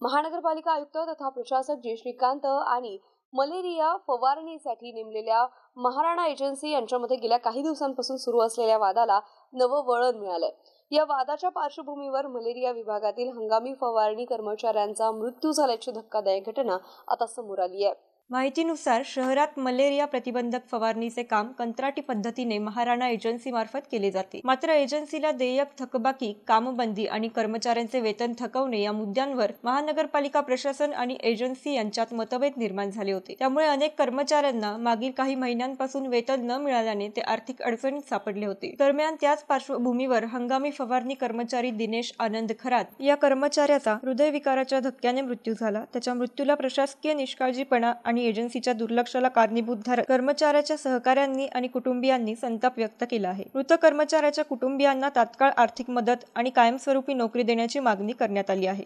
महानगरपालिका आयुक्त तथा प्रशासक जे श्रीकांत आणि मलेरिया फवारणीसाठी नेमलेल्या महाराणा एजन्सी यांच्यामध्ये गेल्या काही दिवसांपासून सुरू असलेल्या वादाला नवं वळण मिळालंय. या वादाच्या पार्श्वभूमीवर मलेरिया विभागातील हंगामी फवारणी कर्मचाऱ्यांचा मृत्यू झाल्याची धक्कादायक घटना आता समोर आली आहे. माहितीनुसार शहरात मलेरिया प्रतिबंधक फवारणीचे काम कंत्राटी पद्धतीने महाराणा एजन्सीमार्फत केले जाते. मात्र एजन्सीला देयक, थकबाकी, कामबंदी आणि कर्मचाऱ्यांचे वेतन थकवणे या मुद्द्यांवर महानगरपालिका प्रशासन आणि एजन्सी यांच्यात मतभेद निर्माण झाले होते. त्यामुळे अनेक कर्मचाऱ्यांना मागील काही महिन्यांपासून वेतन न मिळाल्याने ते आर्थिक अडचणीत सापडले होते. दरम्यान त्याच पार्श्वभूमीवर हंगामी फवारणी कर्मचारी दिनेश आनंद खरात या कर्मचाऱ्याचा हृदयविकाराच्या धक्क्याने मृत्यू झाला. त्याच्या मृत्यूला प्रशासकीय निष्काळजीपणा आणि एजन्सीच्या दुर्लक्षाला कारणीभूत धरत कर्मचाऱ्याच्या सहकाऱ्यांनी आणि कुटुंबियांनी संताप व्यक्त केला आहे. मृत कर्मचाऱ्याच्या कुटुंबियांना तात्काळ आर्थिक मदत आणि कायमस्वरूपी नोकरी देण्याची मागणी करण्यात आली आहे.